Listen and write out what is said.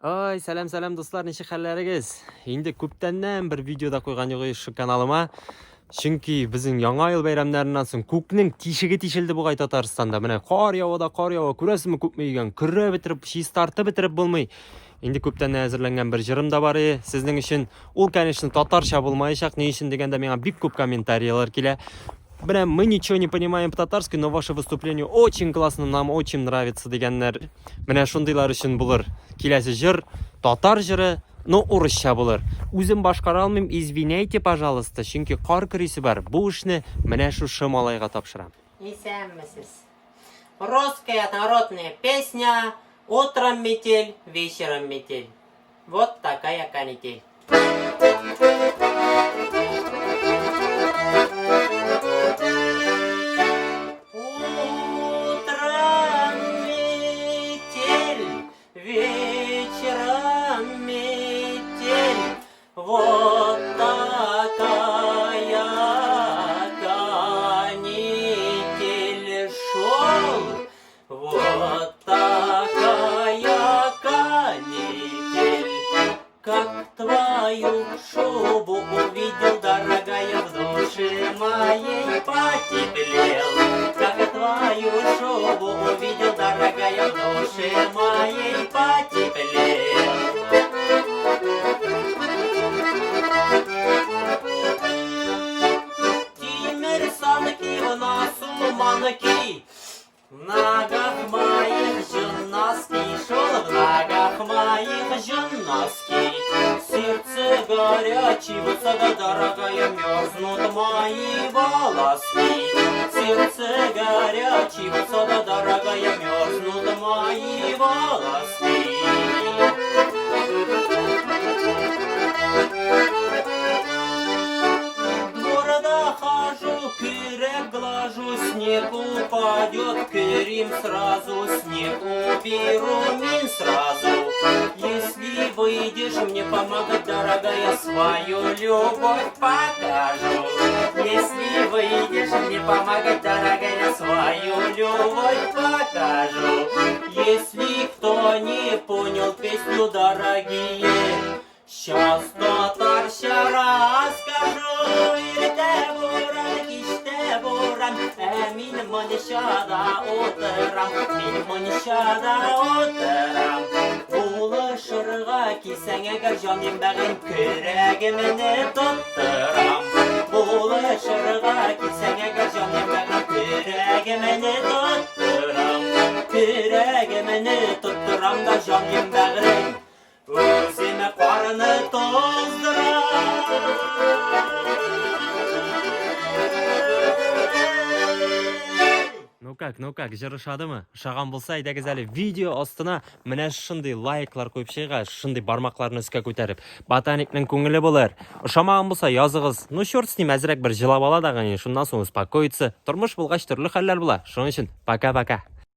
Ой, сәлем достар, неше хәлләрегез? Инде күптәннән бер видеода куйган юк шу каналыма. Чөнки безнең яңа ел бәйрәмнәреннән соң күкнең тишеге тишелде бугай Татарстанда. Менә кар ява, күрәсезме күпме игән, көрә бетереп, чиз тартып бетереп булмый. Инде күптән әзерләнгән бер җырым да бар иде. Сезнең өчен ул, конечно, татарча булмаячак. Ни өчен дигәндә миңа бик күп комментарийлар килә. Прям мы ничего не понимаем по-татарски, но ваше выступление очень классно, нам очень нравится дигәннәр. Менә шундыйлар өчен булыр. Киләсе җыр татар җыры, но урысча булыр. Үзем башкара алмыйм, извиняйте, пожалуйста, чөнки кар крисе бар. Бу эшне менә шушы малайга тапшырам. Исәнмесез. Русская народная песня «Утром метель, вечером метель». Вот такая канитель. Вот такая канитель шел, вот такая канитель. Как твою шубу увидел, дорогая, в душе моей потеплел. Как твою шубу увидел, дорогая, в душе моей потеплел. Манки, в ногах моих жен носки, шел в ногах моих жен носки. Сердце горячее, высоко, дорогая, мерзнут мои волоски. Сердце горячее, высоко, дорогая, мерзнут мои волоски. Снег упадет, Крым сразу, снег уберу мин сразу. Если выйдешь мне помогать, дорогая, свою любовь покажу. Если выйдешь мне помогать, дорогая, свою любовь покажу. Если кто не понял песню, дорогие, сейчас татарща расскажу. Мин моншада отырам, мин моншада отырам. Булышырга килсәң әгәр җаным бәгым, көрәгемне тоттырам. Булышырга килсәң әгәр җаным бәгым, көрәгемне тоттырам. Көрәгемне тоттырам да җаным бәгым, үземә карны тоздырам. Ну как, жырышадымы? Ошаган булса, әйдәгез әле видео астына менә шундый лайклар куеп чыгыга, шундый бармакларны өскә күтәреп. Ботаникның күңеле булыр. Ошамаган булса, языгыз. Ну чёрт с ним, әзрәк бер җылап ала да, шуннан соң успокоиться. Тормыш булгач төрле хәлләр була. Шуның өчен пока-пока.